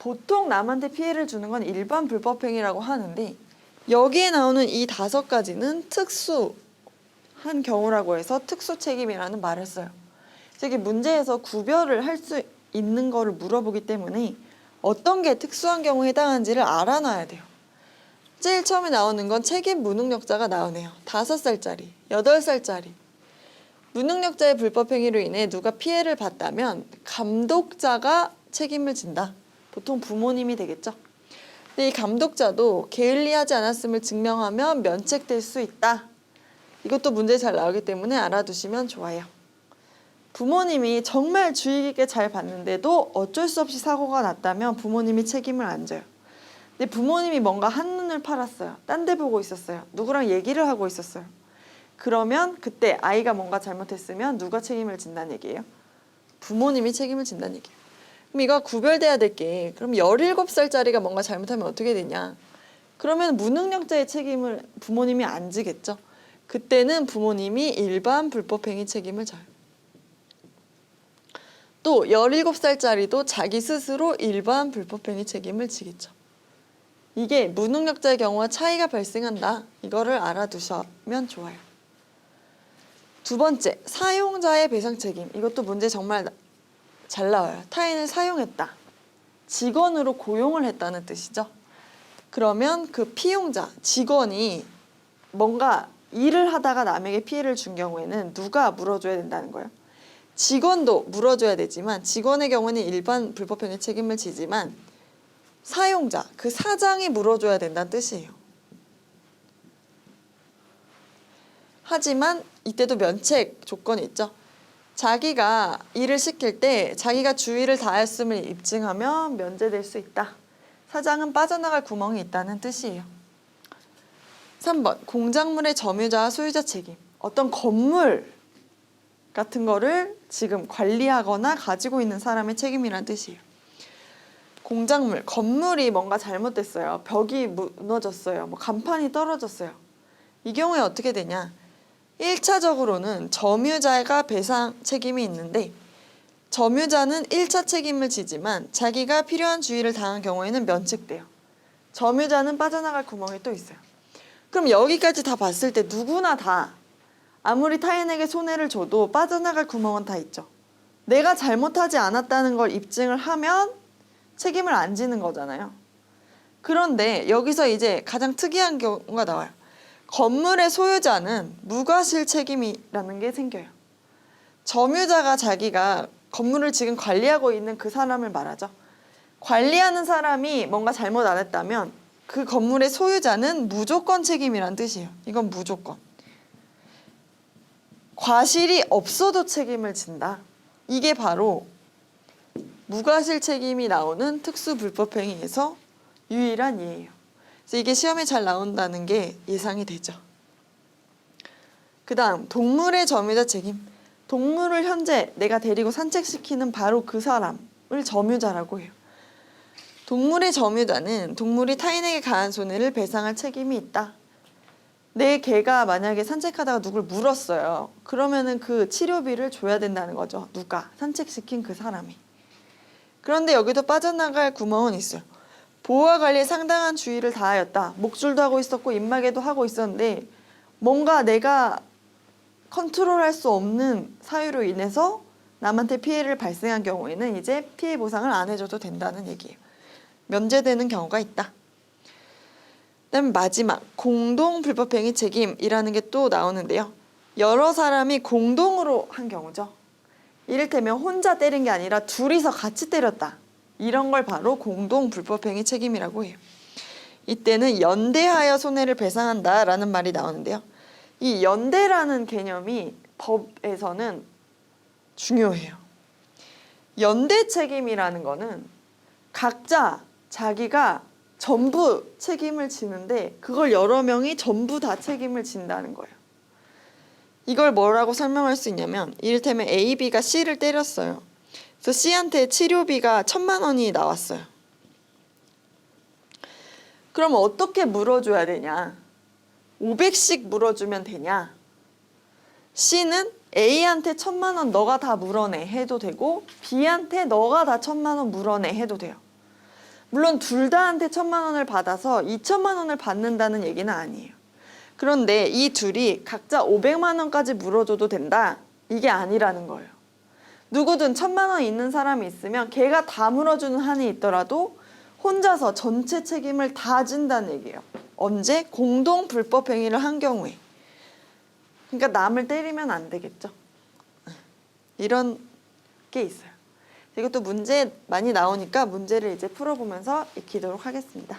보통 남한테 피해를 주는 건 일반 불법행위라고 하는데 여기에 나오는 이 5가지는 특수한 경우라고 해서 특수책임이라는 말을 써요. 이게 문제에서 구별을 할 수 있는 거를 물어보기 때문에 어떤 게 특수한 경우에 해당하는지를 알아놔야 돼요. 제일 처음에 나오는 건 책임 무능력자가 나오네요. 5살짜리, 8살짜리. 무능력자의 불법행위로 인해 누가 피해를 봤다면 감독자가 책임을 진다. 보통 부모님이 되겠죠. 근데 이 감독자도 게을리하지 않았음을 증명하면 면책될 수 있다. 이것도 문제 잘 나오기 때문에 알아두시면 좋아요. 부모님이 정말 주의 깊게 잘 봤는데도 어쩔 수 없이 사고가 났다면 부모님이 책임을 안 져요. 근데 부모님이 뭔가 한눈을 팔았어요. 딴 데 보고 있었어요. 누구랑 얘기를 하고 있었어요. 그러면 그때 아이가 뭔가 잘못했으면 누가 책임을 진다는 얘기예요? 부모님이 책임을 진다는 얘기예요. 그럼 이거 구별돼야 될 게 그럼 17살짜리가 뭔가 잘못하면 어떻게 되냐? 그러면 무능력자의 책임을 부모님이 안 지겠죠. 그때는 부모님이 일반 불법행위 책임을 져요. 또 17살짜리도 자기 스스로 일반 불법행위 책임을 지겠죠. 이게 무능력자의 경우와 차이가 발생한다. 이거를 알아두시면 좋아요. 두 번째, 사용자의 배상 책임. 이것도 문제 정말 잘 나와요. 타인을 사용했다. 직원으로 고용을 했다는 뜻이죠. 그러면 그 피용자, 직원이 뭔가 일을 하다가 남에게 피해를 준 경우에는 누가 물어줘야 된다는 거예요? 직원도 물어줘야 되지만 직원의 경우는 일반 불법행위 책임을 지지만 사용자, 그 사장이 물어줘야 된다는 뜻이에요. 하지만 이때도 면책 조건이 있죠. 자기가 일을 시킬 때 자기가 주의를 다했음을 입증하면 면제될 수 있다. 사장은 빠져나갈 구멍이 있다는 뜻이에요. 3번, 공작물의 점유자와 소유자 책임. 어떤 건물 같은 거를 지금 관리하거나 가지고 있는 사람의 책임이란 뜻이에요. 공작물, 건물이 뭔가 잘못됐어요. 벽이 무너졌어요. 뭐 간판이 떨어졌어요. 이 경우에 어떻게 되냐? 1차적으로는 점유자가 배상 책임이 있는데 점유자는 1차 책임을 지지만 자기가 필요한 주의를 다한 경우에는 면책돼요. 점유자는 빠져나갈 구멍이 또 있어요. 그럼 여기까지 다 봤을 때 누구나 다 아무리 타인에게 손해를 줘도 빠져나갈 구멍은 다 있죠. 내가 잘못하지 않았다는 걸 입증을 하면 책임을 안 지는 거잖아요. 그런데 여기서 이제 가장 특이한 경우가 나와요. 건물의 소유자는 무과실 책임이라는 게 생겨요. 점유자가 자기가 건물을 지금 관리하고 있는 그 사람을 말하죠. 관리하는 사람이 뭔가 잘못 안 했다면 그 건물의 소유자는 무조건 책임이란 뜻이에요. 이건 무조건. 과실이 없어도 책임을 진다. 이게 바로 무과실 책임이 나오는 특수불법행위에서 유일한 예예요. 그래서 이게 시험에 잘 나온다는 게 예상이 되죠. 그 다음 동물의 점유자 책임. 동물을 현재 내가 데리고 산책시키는 바로 그 사람을 점유자라고 해요. 동물의 점유자는 동물이 타인에게 가한 손해를 배상할 책임이 있다. 내 개가 만약에 산책하다가 누굴 물었어요. 그러면은 그 치료비를 줘야 된다는 거죠. 누가? 산책시킨 그 사람이. 그런데 여기도 빠져나갈 구멍은 있어요. 보호와 관리에 상당한 주의를 다하였다. 목줄도 하고 있었고 입마개도 하고 있었는데 뭔가 내가 컨트롤할 수 없는 사유로 인해서 남한테 피해를 발생한 경우에는 이제 피해 보상을 안 해줘도 된다는 얘기예요. 면제되는 경우가 있다. 그다음에 마지막 공동 불법행위 책임이라는 게 또 나오는데요. 여러 사람이 공동으로 한 경우죠. 이를테면 혼자 때린 게 아니라 둘이서 같이 때렸다. 이런 걸 바로 공동 불법행위 책임이라고 해요. 이때는 연대하여 손해를 배상한다라는 말이 나오는데요. 이 연대라는 개념이 법에서는 중요해요. 연대 책임이라는 거는 각자 자기가 전부 책임을 지는데 그걸 여러 명이 전부 다 책임을 진다는 거예요. 이걸 뭐라고 설명할 수 있냐면 이를테면 A, B가 C를 때렸어요. 그래서 C한테 치료비가 1,000만 원이 나왔어요. 그럼 어떻게 물어줘야 되냐? 500씩 물어주면 되냐? C는 A한테 1,000만 원 너가 다 물어내 해도 되고 B한테 너가 다 1,000만 원 물어내 해도 돼요. 물론 둘 다한테 1,000만 원을 받아서 2천만 원을 받는다는 얘기는 아니에요. 그런데 이 둘이 각자 500만 원까지 물어줘도 된다? 이게 아니라는 거예요. 누구든 1,000만 원 있는 사람이 있으면 걔가 다 물어주는 한이 있더라도 혼자서 전체 책임을 다 진다는 얘기예요. 언제? 공동 불법 행위를 한 경우에. 그러니까 남을 때리면 안 되겠죠. 이런 게 있어요. 이것도 문제 많이 나오니까 문제를 이제 풀어보면서 익히도록 하겠습니다.